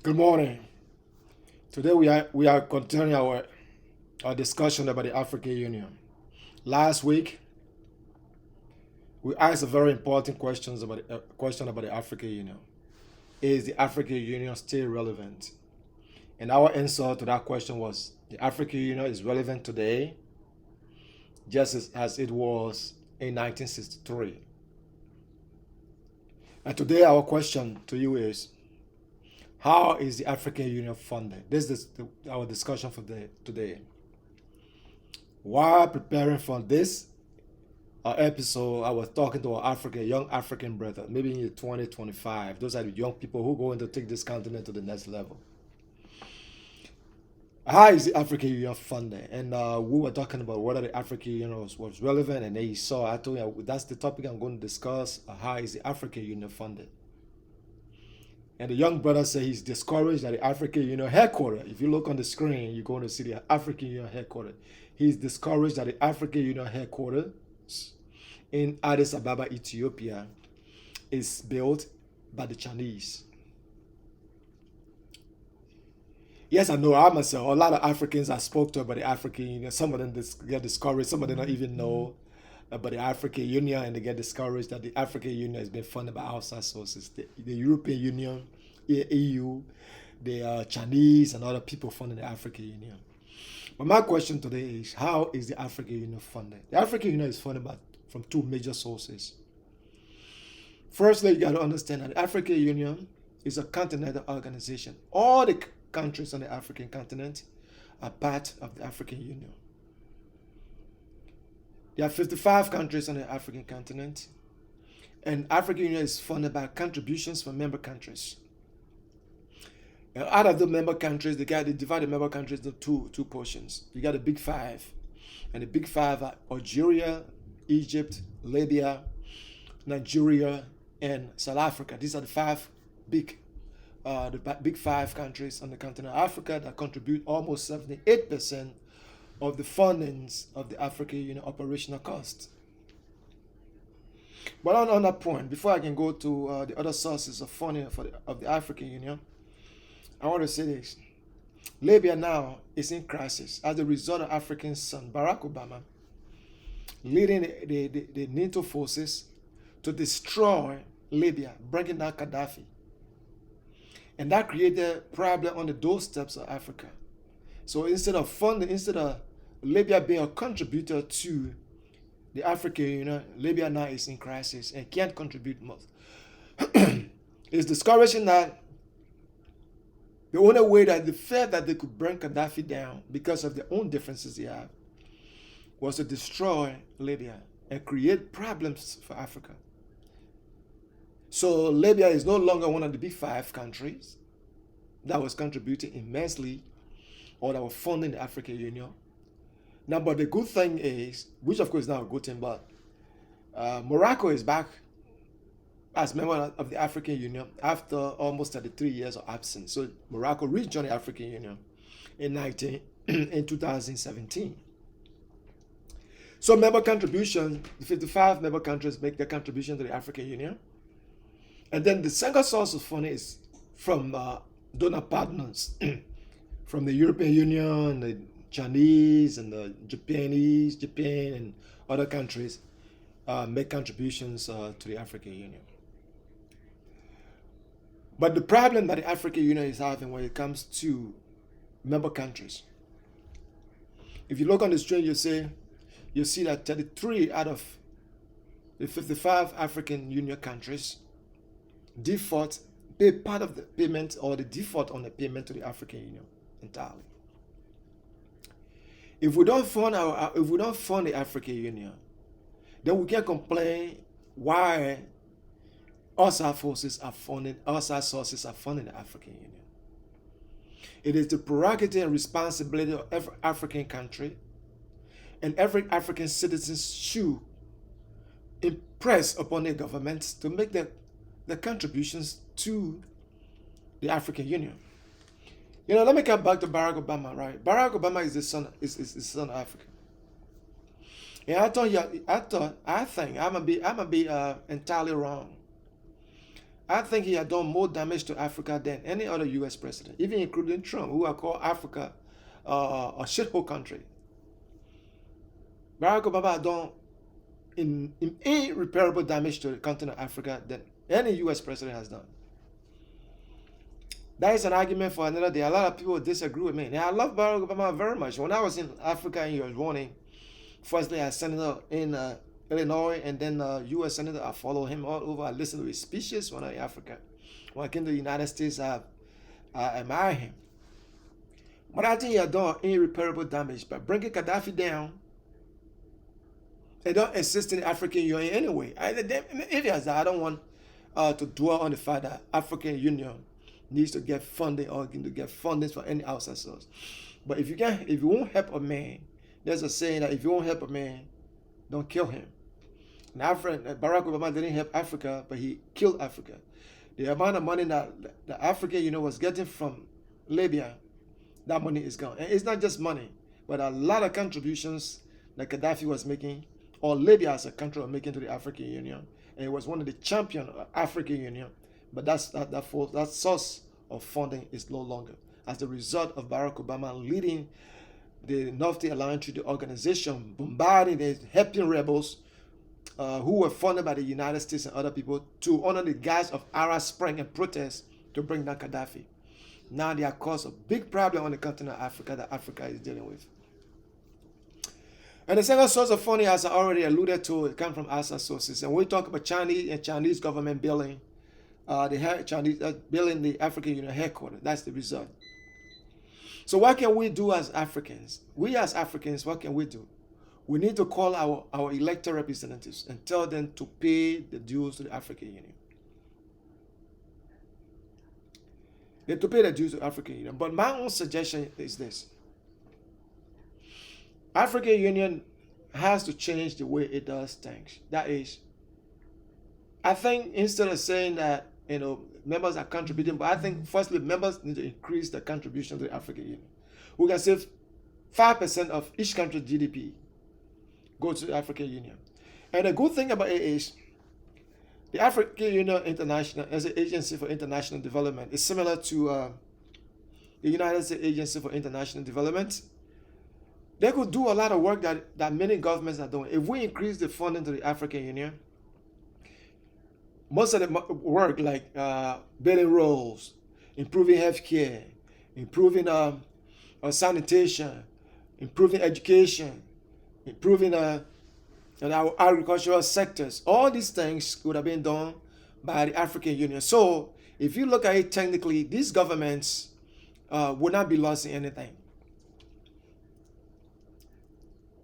Good morning. Today we are continuing our discussion about the African Union. Last week we asked a very important question about the African Union. Is the African Union still relevant? And our answer to that question was the African Union is relevant today, just as it was in 1963. And today our question to you is, how is the African Union funded? This is our discussion for today. While preparing for this episode, I was talking to our young African brother, maybe in the 2025. Those are the young people who are going to take this continent to the next level. How is the African Union funded? And we were talking about whether the African Union was relevant, and then he saw, I told him that's the topic I'm going to discuss. How is the African Union funded? And the young brother said he's discouraged that the African Union headquarters, if you look on the screen, you're going to see the African Union headquarters. He's discouraged that the African Union headquarters in Addis Ababa, Ethiopia, is built by the Chinese. Yes, I know. I myself, a lot of Africans I spoke to about the African Union, some of them get discouraged, some of them don't even know about the African Union, and they get discouraged that the African Union has been funded by outside sources. The European Union, the EU, the Chinese, and other people funding the African Union. But my question today is, how is the African Union funded? The African Union is funded from two major sources. Firstly, you got to understand that the African Union is a continental organization. All the countries on the African continent are part of the African Union. There are 55 countries on the African continent, and African Union is funded by contributions from member countries. And out of the member countries, they divide the member countries into two portions. You got the Big Five, and the Big Five are Algeria, Egypt, Libya, Nigeria, and South Africa. These are the big five countries on the continent of Africa that contribute almost 78% of the fundings of the African Union operational costs. But on that point, before I can go to the other sources of funding of the African Union, I want to say this. Libya now is in crisis as a result of African son Barack Obama leading the NATO forces to destroy Libya, bringing down Gaddafi. And that created a problem on the doorsteps of Africa. So instead of Libya being a contributor to the African Union, Libya now is in crisis and can't contribute much. It's discouraging that the only way that they felt that they could bring Gaddafi down because of their own differences they have was to destroy Libya and create problems for Africa. So Libya is no longer one of the big five countries that was contributing immensely or that were funding the African Union. Now, but the good thing is, which of course is not a good thing, but Morocco is back as member of the African Union after almost 33 years of absence. So Morocco rejoined the African Union in 2017. So member contribution, the 55 member countries make their contribution to the African Union. And then the second source of funding is from donor partners, from the European Union, the Chinese, and the Japan, and other countries make contributions to the African Union. But the problem that the African Union is having when it comes to member countries, if you look on the screen, you see that 33 out of the 55 African Union countries pay part of the payment or the default on the payment to the African Union entirely. If we don't fund the African Union, then we can complain why outside sources are funding the African Union. It is the prerogative and responsibility of every African country, and every African citizen should impress upon their governments to make the contributions to the African Union. Let me come back to Barack Obama, right? Barack Obama is the son of Africa. And I think I'm gonna be entirely wrong. I think he had done more damage to Africa than any other U.S. president, even including Trump, who are called Africa a shithole country. Barack Obama had done in irreparable damage to the continent of Africa than any U.S. president has done. That is an argument for another day. A lot of people disagree with me. And I love Barack Obama very much. When I was in Africa and he was running, firstly as senator in Illinois, and then U.S. senator, I followed him all over. I listened to his speeches when I was in Africa. When I came to the United States, I admire him. But I think he had done irreparable damage by bringing Gaddafi down. They don't exist in the African Union anyway. If he has that, I don't want to dwell on the fact that African Union needs to get funding or to get funding for any outside source. But if you won't help a man, there's a saying that if you won't help a man, don't kill him. And Barack Obama didn't help Africa, but he killed Africa. The amount of money that the African Union was getting from Libya, that money is gone. And it's not just money, but a lot of contributions that Gaddafi was making, or Libya as a country was making to the African Union. And it was one of the champions of African Union. But that source of funding is no longer. As a result of Barack Obama leading the North Atlantic Treaty Organization, bombarding and helping rebels who were funded by the United States and other people to honor the guise of Arab Spring and protests to bring down Gaddafi. Now they are caused a big problem on the continent of Africa that Africa is dealing with. And the second source of funding, as I already alluded to, it comes from outside sources. And we talk about Chinese and Chinese government building building the African Union headquarters. That's the result. So what can we do as Africans? We as Africans, what can we do? We need to call our elected representatives and tell them to pay the dues to the African Union. They have to pay the dues to the African Union. But my own suggestion is this. African Union has to change the way it does things. That is, I think instead of saying that, members are contributing, but I think firstly, members need to increase the contribution to the African Union. We can save 5% of each country's GDP go to the African Union. And the good thing about it is, the African Union International, as an agency for international development, is similar to the United States Agency for International Development. They could do a lot of work that many governments are doing. If we increase the funding to the African Union, most of the work like building roads, improving healthcare, improving sanitation, improving education, improving our agricultural sectors, all these things would have been done by the African Union. So if you look at it technically, these governments would not be losing anything.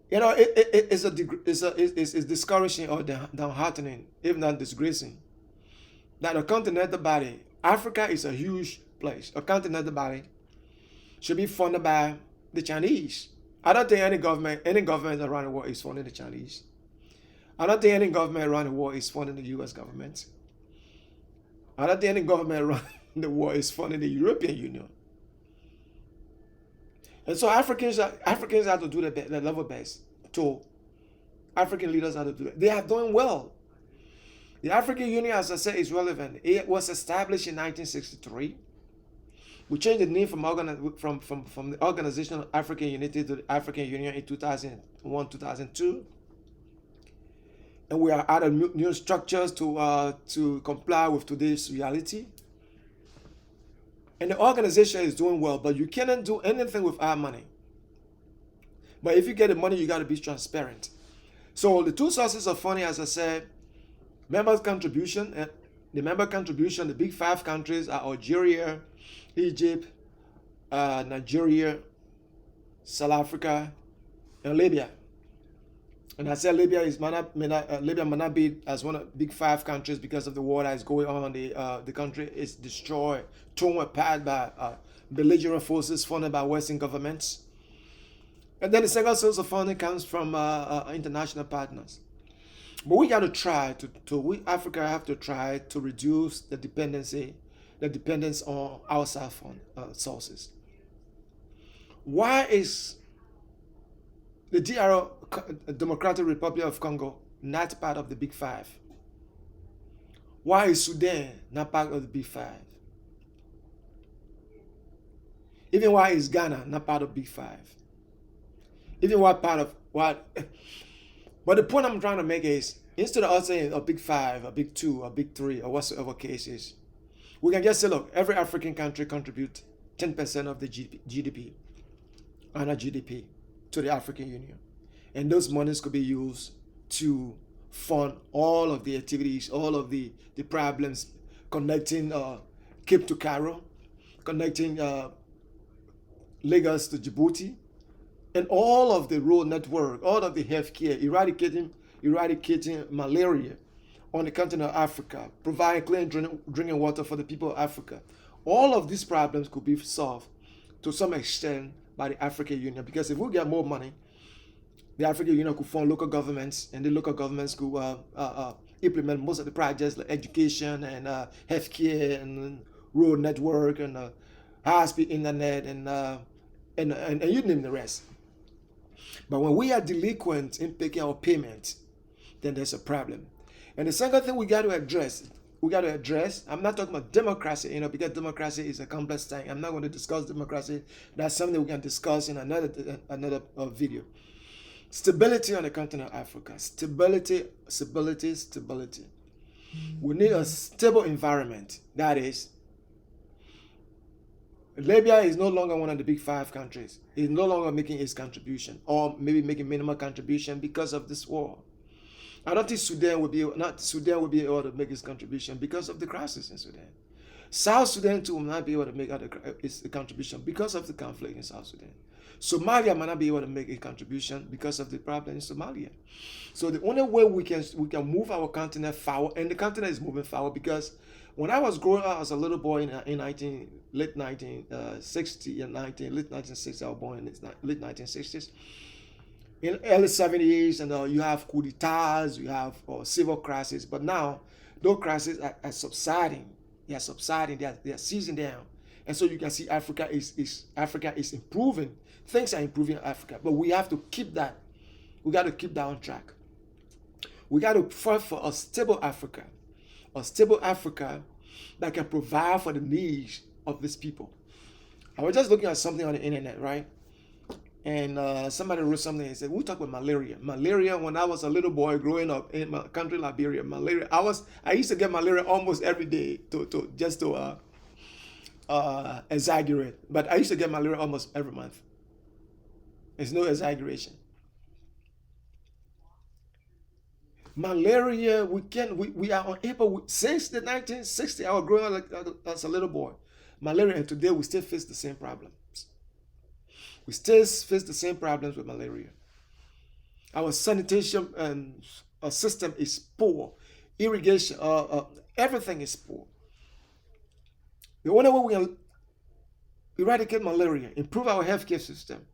It's discouraging or downheartening, if not disgracing, that a continental body, Africa is a huge place, a continental body should be funded by the Chinese. I don't think any government around the world is funding the Chinese. I don't think any government around the world is funding the U.S. government. I don't think any government around the world is funding the European Union. And so Africans have to do the level best. So African leaders have to do it. They are doing well. The African Union, as I said, is relevant. It was established in 1963. We changed the name from the Organization of African Unity to the African Union in 2001, 2002. And we are adding new structures to comply with today's reality. And the organization is doing well, but you cannot do anything without money. But if you get the money, you got to be transparent. So the two sources of funding, as I said, members' contribution. And the member contribution, the big five countries are Algeria, Egypt, Nigeria, South Africa, and Libya. And I said Libya may not be as one of the big five countries because of the war that is going on. The country is destroyed, torn apart by belligerent forces funded by Western governments. And then the second source of funding comes from international partners. But we got to try we Africa have to try to reduce the dependence on outside sources. Why is the Democratic Republic of Congo not part of the Big Five? Why is Sudan not part of the Big Five? Even why is Ghana not part of Big Five? Even what part of what? But the point I'm trying to make is, instead of us saying a Big Five, a Big Two, a Big Three, or whatsoever case is, we can just say, look, every African country contributes 10% of the GDP, annual GDP, to the African Union. And those monies could be used to fund all of the activities, all of the problems connecting Cape to Cairo, connecting Lagos to Djibouti, and all of the road network, all of the healthcare, eradicating malaria on the continent of Africa, providing clean drinking water for the people of Africa. All of these problems could be solved to some extent by the African Union, because if we get more money, the African Union could fund local governments, and the local governments could implement most of the projects like education and healthcare and road network and high-speed internet and you name the rest. But when we are delinquent in paying our payments, then there's a problem. And the second thing we got to address, I'm not talking about democracy, because democracy is a complex thing. I'm not going to discuss democracy. That's something we can discuss in another video. Stability on the continent of Africa. Stability. We need a stable environment. That is, Libya is no longer one of the Big Five countries. It's no longer making its contribution, or maybe making minimal contribution because of this war. I don't think Sudan will be able to make its contribution because of the crisis in Sudan. South Sudan too will not be able to make its contribution because of the conflict in South Sudan. Somalia might not be able to make a contribution because of the problem in Somalia. So the only way we can move our continent forward, and the continent is moving forward, because when I was growing up as a little boy in late 1960 and late 1960s, I was born in late 1960s. In early 70s, and you have coup d'etats, you have civil crisis, but now those crises are subsiding. They are subsiding. They are ceasing down, and so you can see Africa is improving. Things are improving in Africa, but we have to keep that. We got to keep that on track. We got to fight for a stable Africa that can provide for the needs of these people. I was just looking at something on the internet, right? And somebody wrote something and said, we talk about malaria. Malaria, when I was a little boy growing up in my country, Liberia, malaria, I used to get malaria almost every day to exaggerate. But I used to get malaria almost every month. It's no exaggeration. Malaria, we are unable, since the 1960s, I was growing up as a little boy. Malaria, and today we still face the same problems. We still face the same problems with malaria. Our sanitation system is poor. Irrigation, everything is poor. The only way we can eradicate malaria, improve our healthcare system,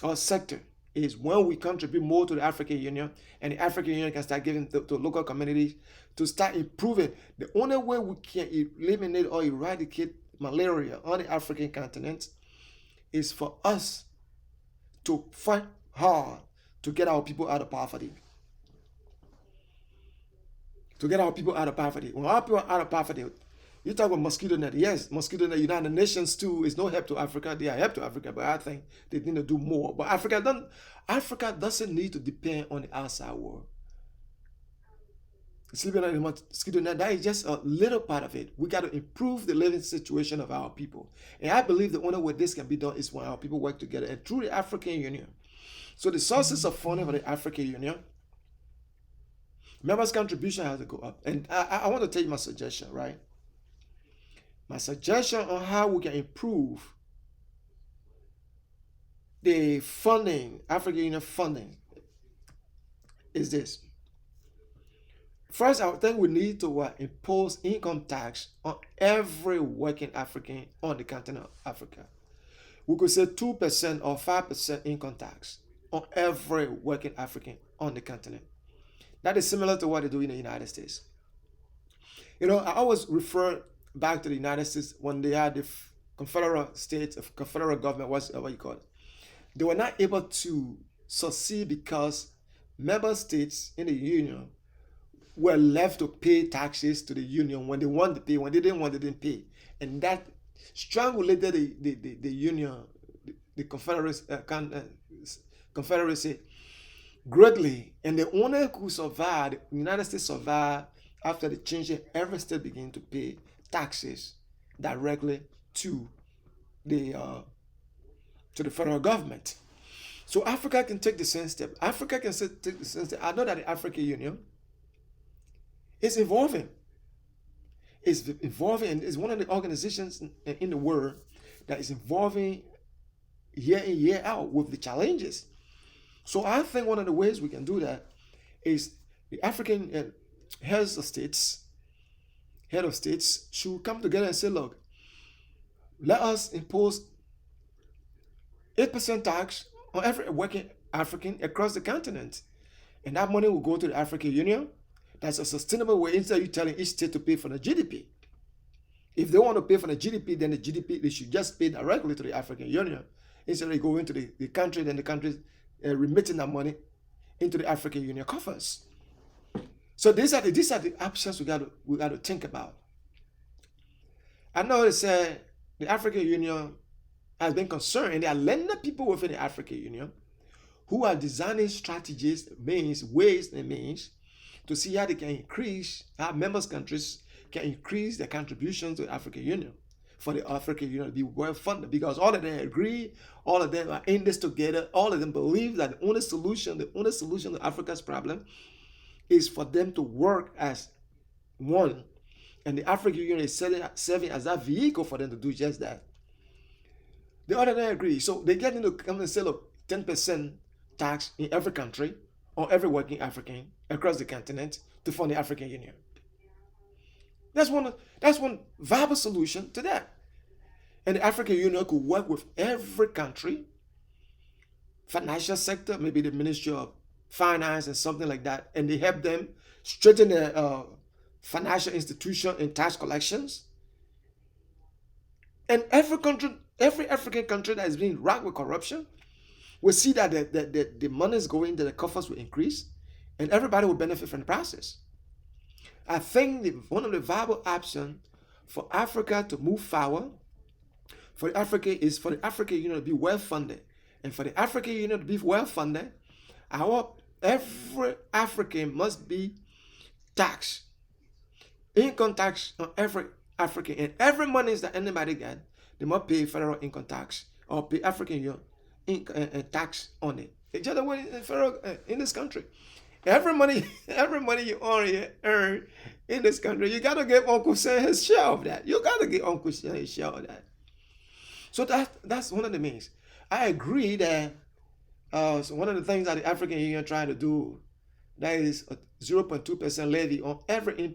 our sector, is when we contribute more to the African Union, and the African Union can start giving to local communities to start improving. The only way we can eliminate or eradicate malaria on the African continent is for us to fight hard to get our people out of poverty. When our people are out of poverty, you talk about mosquito net. Yes, mosquito net, United Nations too, is no help to Africa. They are help to Africa, but I think they need to do more. But Africa doesn't need to depend on the outside world. Sleeping on the mosquito net, that is just a little part of it. We got to improve the living situation of our people. And I believe the only way this can be done is when our people work together and through the African Union. So the sources of funding for the African Union, members' contribution has to go up. And I want to tell you my suggestion, right? My suggestion on how we can improve the funding, African Union funding, is this. First, I think we need to impose income tax on every working African on the continent of Africa. We could say 2% or 5% income tax on every working African on the continent. That is similar to what they do in the United States. I always refer back to the United States when they had the Confederate States, Confederate government, whatever you call it. They were not able to succeed because member states in the Union were left to pay taxes to the union when they want to pay. When they didn't want, they didn't pay. And that strangulated the union, the Confederacy greatly. And the only who survived, the United States survived after the change, every state began to pay taxes directly to the federal government. So Africa can take the same step. Africa can take the same step. I know that the African Union is evolving. It's evolving, and it's one of the organizations in the world that is evolving year in, year out with the challenges. So I think one of the ways we can do that is the African heads of states should come together and say, look, let us impose 8% tax on every working African across the continent. And that money will go to the African Union. That's a sustainable way, instead of you telling each state to pay for the GDP. If they want to pay for the GDP, then the GDP, they should just pay directly to the African Union. Instead of going to the country, then the country remitting that money into the African Union coffers. So these are the options we got to think about. I know they say the African Union has been concerned, and there are lending people within the African Union who are designing strategies, ways and means to see how they can increase, how members countries can increase their contributions to the African Union, for the African Union to be well funded, because all of them agree, all of them are in this together, all of them believe that the only solution to Africa's problem is for them to work as one. And the African Union is serving as that vehicle for them to do just that. The other day agree. So they get into come and say, look, 10% tax in every country on every working African across the continent to fund the African Union. That's one viable solution to that. And the African Union could work with every country, financial sector, maybe the Ministry of Finance and something like that, and they help them straighten their financial institution and tax collections. And every African country that is being racked with corruption will see that the money is going, that the coffers will increase, and everybody will benefit from the process. I think one of the viable options for Africa to move forward, for the African Union to be well funded, and for the African Union to be well funded, every African must be taxed, income tax on every African, and every money that anybody get, they must pay federal income tax or pay African Union tax on it. It's just the way in federal in this country. Every money you earn in this country, you gotta give Uncle Sam his share of that. You gotta give Uncle Sam his share of that. So that's one of the means. I agree that so one of the things that the African Union trying to do, that is a 0.2% levy on every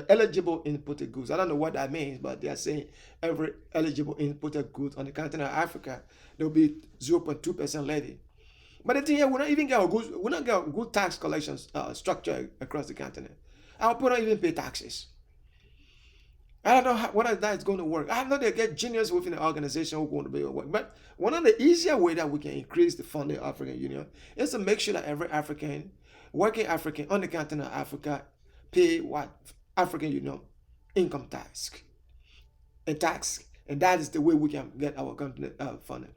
eligible imported goods. I don't know what that means, but they are saying every eligible imported goods on the continent of Africa, there will be 0.2% levy. But the thing here, we don't get a good tax collection structure across the continent. Our people don't even pay taxes. I don't know whether that is going to work. I know they get genius within the organization who are going to be able to work. But one of the easier ways that we can increase the funding of the African Union is to make sure that every African, working African on the continent of Africa, pay what African Union income tax. And that is the way we can get our continent funded.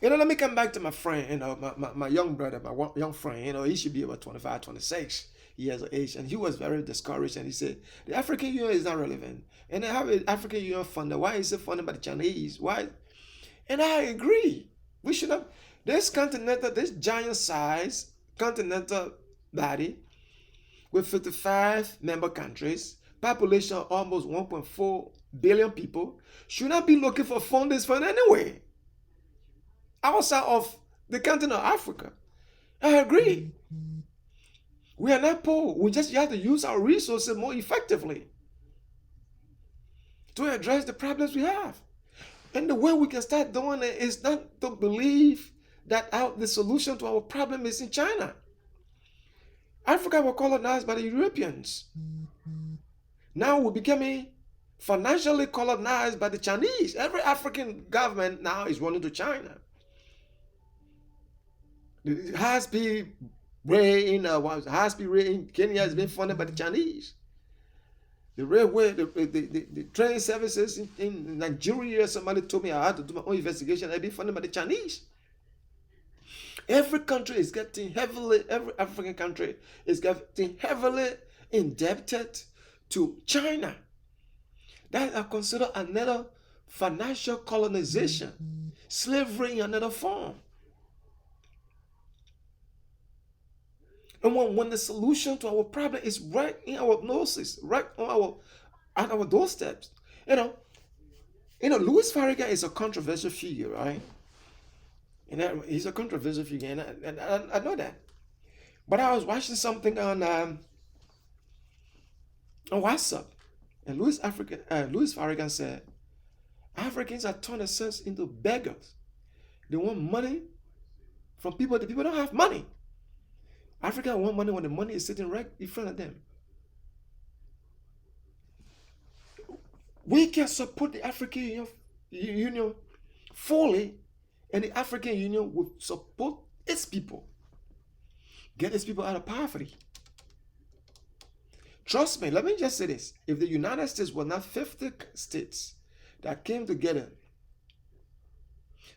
Let me come back to my friend, my young brother, my young friend, he should be about 25, 26 years of age, and he was very discouraged, and he said, the African Union is not relevant, and they have an African Union funded. Why is it funded by the Chinese? Why? And I agree. We should have, this giant size continental body with 55 member countries, population of almost 1.4 billion people, should not be looking for funders for anyway, outside of the continent of Africa. I agree. We are not poor. We just have to use our resources more effectively to address the problems we have. And the way we can start doing it is not to believe that the solution to our problem is in China. Africa was colonized by the Europeans. Now we're becoming financially colonized by the Chinese. Every African government now is running to China. The high-speed rail in high-speed rail in Kenya has been funded by the Chinese. The railway, the train services in Nigeria, somebody told me I had to do my own investigation. They've been funded by the Chinese. Every country is getting heavily, every African country is getting heavily indebted to China. That are considered another financial colonization, slavery in another form. And when the solution to our problem is right in our noses, right on at our doorsteps, you know, Louis Farrakhan is a controversial figure, right? And he's a controversial figure, and I know that. But I was watching something on WhatsApp, and Louis Farrakhan said, Africans are turned themselves into beggars. They want money from people. The people don't have money. Africa want money when the money is sitting right in front of them. We can support the African Union fully, and the African Union will support its people. Get its people out of poverty. Trust me, let me just say this. If the United States were not 50 states that came together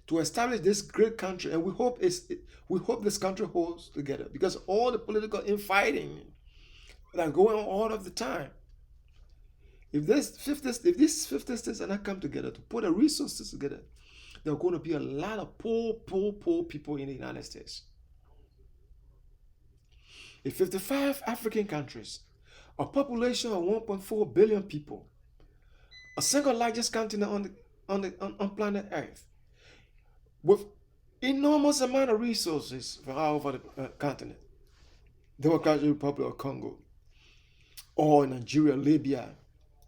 to establish this great country, and we hope this country holds together, because all the political infighting that are going on all of the time. If these 50 states are not come together to put the resources together, there are going to be a lot of poor people in the United States. In 55 African countries, a population of 1.4 billion people, a single largest continent on planet Earth, with enormous amount of resources from all over the continent. Democratic Republic of Congo, or Nigeria, Libya,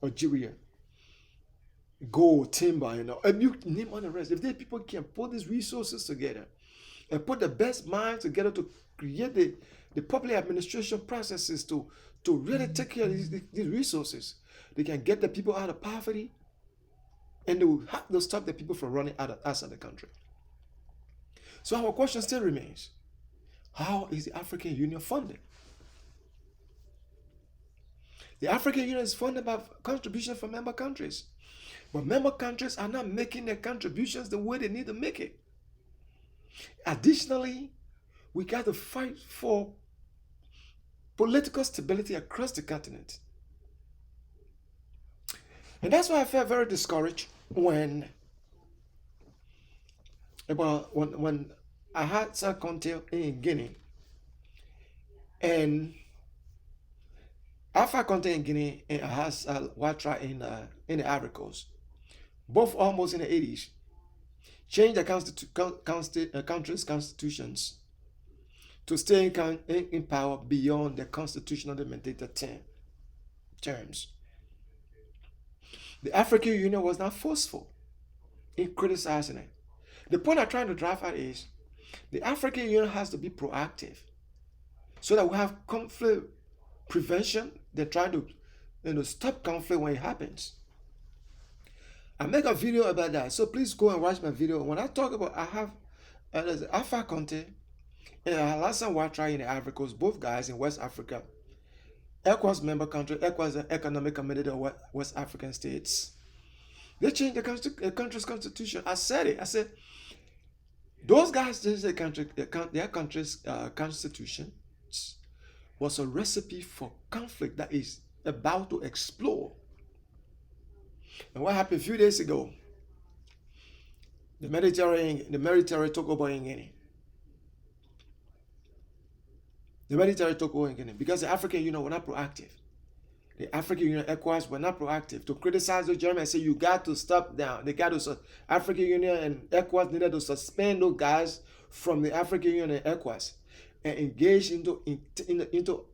Algeria, gold, timber, and you name all the rest. If these people can put these resources together and put the best minds together to create the public administration processes to really take care of these resources, they can get the people out of poverty, and they'll stop the people from running outside the country. So our question still remains: how is the African Union funded? The African Union is funded by contributions from member countries. But member countries are not making their contributions the way they need to make it. Additionally, we got to fight for political stability across the continent. And that's why I felt very discouraged when I had some contact in Guinea, and after contact in Guinea, and I had Watra in the Ivory Coast, both almost in the 80s, changed the country's constitutions to stay in power beyond the constitutionally mandated terms. The African Union was not forceful in criticizing it. The point I'm trying to drive at is the African Union has to be proactive so that we have conflict prevention. They're trying to stop conflict when it happens. I make a video about that, so please go and watch my video. When I talk about, I have Alpha Conte and Alassane Ouattara in the Ivory Coast, both guys in West Africa. ECOWAS member country, ECOWAS the Economic Community of West African States. They changed the country's constitution. I said it. I said, those guys changed their country's constitution was a recipe for conflict that is about to explode. And what happened a few days ago? The military took over in Guinea. The military took over in Guinea because the African Union were not proactive. The African Union, ECOWAS, were not proactive to criticize the Germans and say, you got to stop down. African Union and ECOWAS needed to suspend those guys from the African Union and ECOWAS and engage into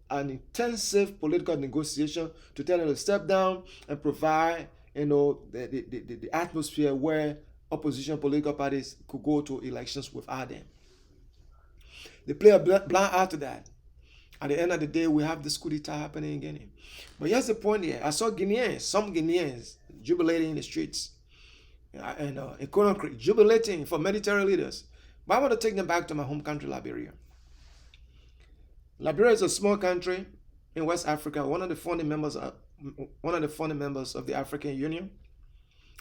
an intensive political negotiation to tell them to step down and provide the atmosphere where opposition political parties could go to elections without them. They play a blind eye to that. At the end of the day, we have this coup d'etat happening in Guinea. But here's the point here. I saw some Guineans jubilating in the streets and in Conakry, jubilating for military leaders. But I want to take them back to my home country, Liberia. Liberia is a small country in West Africa, one of the founding members of the African Union,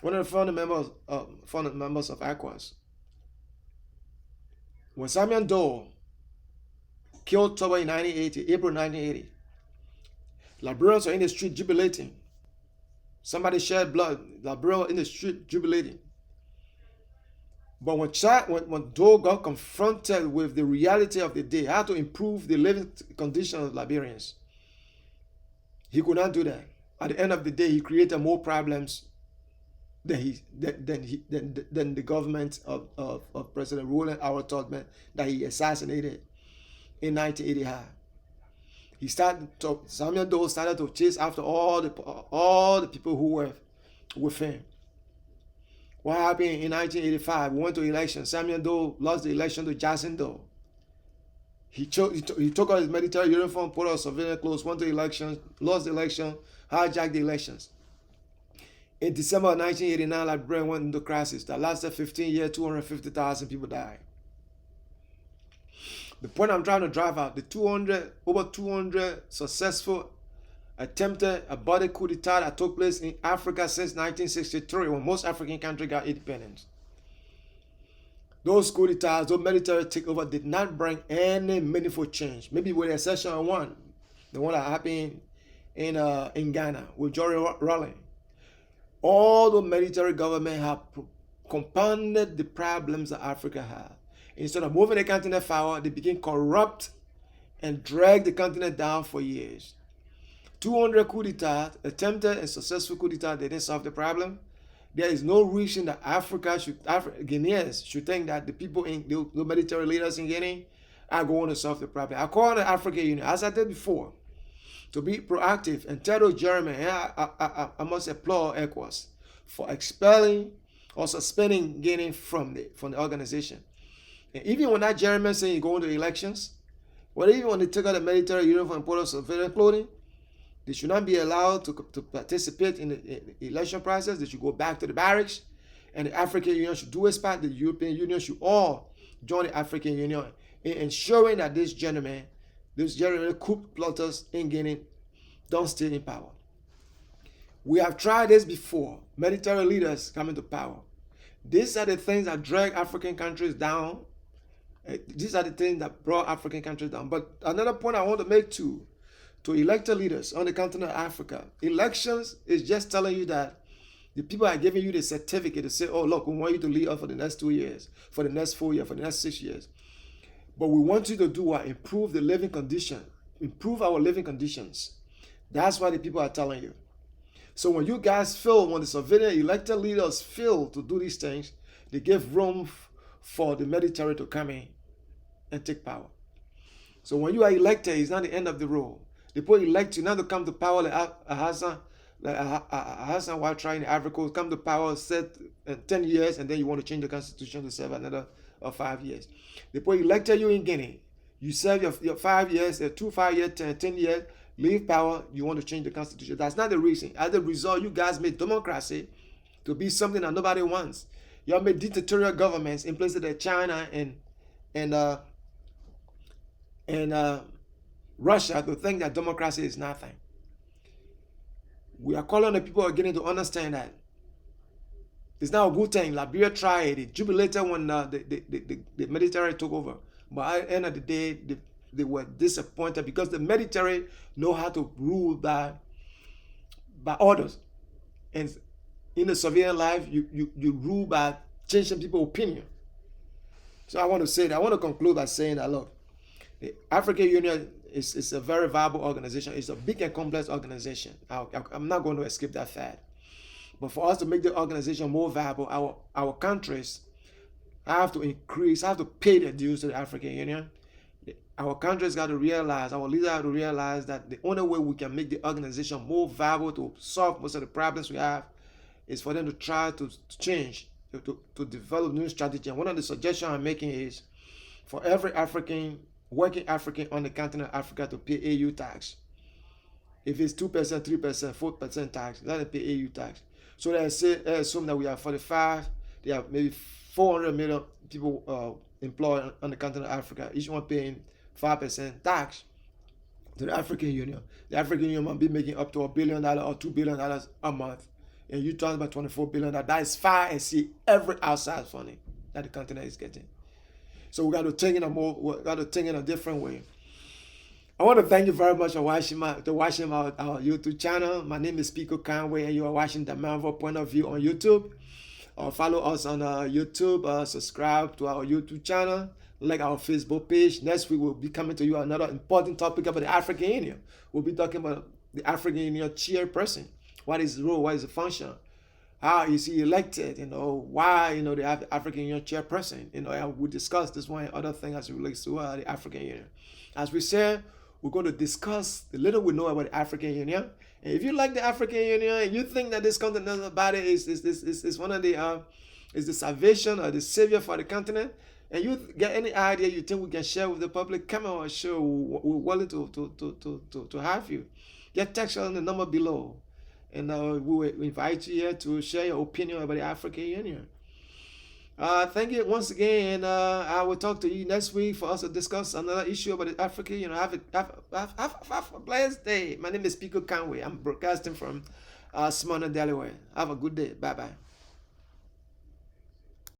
one of the founding members of ECOWAS. When Samuel Doe killed Toba in 1980, April 1980, Liberians were in the street jubilating. Somebody shed blood. Liberians in the street jubilating. But when Doe got confronted with the reality of the day, how to improve the living conditions of Liberians, he could not do that. At the end of the day, he created more problems than the government of President Roland Howard Tubman that he assassinated in 1985. Samuel Doe started to chase after all the people who were with him. What happened in 1985? We went to election. Samuel Doe lost the election to Jackson Doe. He took out his military uniform, put on civilian clothes, went to elections, lost the election, hijacked the elections. In December of 1989, Liberia went into crisis that lasted 15 years, 250,000 people died. The point I'm trying to drive out, over 200 successful attempted aborted coup d'etat that took place in Africa since 1963, when most African countries got independence. Those coup d'etats, those military takeover did not bring any meaningful change, maybe with the exception of one, the one that happened in Ghana with Jory Rawlings. All the military government have compounded the problems that Africa had. Instead of moving the continent forward, they became corrupt and dragged the continent down for years. 200 coup d'etats, attempted and successful coup d'etats, they didn't solve the problem. There is no reason that Guineans should think that the people in the military leaders in Guinea are going to solve the problem. I call on the African Union, as I did before, to be proactive and tell those Germans, and I must applaud ECOWAS for expelling or suspending Guinea from the organization. And even when that German saying you're going to elections, or even when they take out the military uniform and put on civilian clothing, they should not be allowed to participate in the election process. They should go back to the barracks, and the African Union should do its part. The European Union should all join the African Union in ensuring that these gentlemen coup plotters in Guinea don't stay in power. We have tried this before. Military leaders coming to power. These are the things that drag African countries down. These are the things that brought African countries down. But another point I want to make too, to elected leaders on the continent of Africa, elections is just telling you that the people are giving you the certificate to say, oh, look, we want you to lead us for the next 2 years, for the next 4 years, for the next 6 years. But we want you to do what? Improve the living condition, improve our living conditions. That's what the people are telling you. So when you guys fail, when the civilian elected leaders fail to do these things, they give room for the military to come in and take power. So when you are elected, it's not the end of the road. The people elect you not to come to power like Hassan while trying the Ivory Coast, come to power, set 10 years, and then you want to change the constitution to serve another 5 years. The people elected you in Guinea. You serve your 5 years, 2 5 years, 10 years, leave power, you want to change the constitution. That's not the reason. As a result, you guys made democracy to be something that nobody wants. You have made dictatorial governments in places like China and Russia to think that democracy is nothing. We are calling on the people of Guinea to understand that it's not a good thing. Liberia tried it. They jubilated when the military took over. But at the end of the day, they were disappointed because the military know how to rule by orders. And in the civilian life, you rule by changing people's opinion. So I want to say that. I want to conclude by saying that, look, the African Union is a very viable organization. It's a big and complex organization. I'm not going to escape that fact. But for us to make the organization more viable, our countries have to pay their dues to the African Union. Our countries got to realize, our leaders have to realize that the only way we can make the organization more viable to solve most of the problems we have is for them to try to change, to develop new strategy. And one of the suggestions I'm making is for every working African on the continent of Africa to pay AU tax. If it's 2%, 3%, 4% tax, let them pay AU tax. So they assume that we have 45, they have maybe 400 million people employed on the continent of Africa, each one paying 5% tax. to the African Union. The African Union might be making up to $1 billion or $2 billion a month. And you talk about $24 billion. That is far exceed every outside funding that the continent is getting. So we got to think in a different way. I want to thank you very much for watching our YouTube channel. My name is Pico Conway, and you are watching Delmarva Point of View on YouTube. Follow us on YouTube. Subscribe to our YouTube channel. Like our Facebook page. Next week we'll be coming to you another important topic about the African Union. We'll be talking about the African Union chairperson. What is his role? What is the function? How is he elected? Why they have the African Union chairperson? And we'll discuss this one and other things as it relates to the African Union. As we said, we're going to discuss the little we know about the African Union. And if you like the African Union and you think that this continental body is one of the is the salvation or the savior for the continent, and you get any idea you think we can share with the public, come on our show. We're willing to have you. Get text on the number below. And we will invite you here to share your opinion about the African Union. Thank you once again, and I will talk to you next week for us to discuss another issue about the African Union. Have a blessed day. My name is Pico Conway. I'm broadcasting from Smyrna, Delaware. Have a good day. Bye-bye.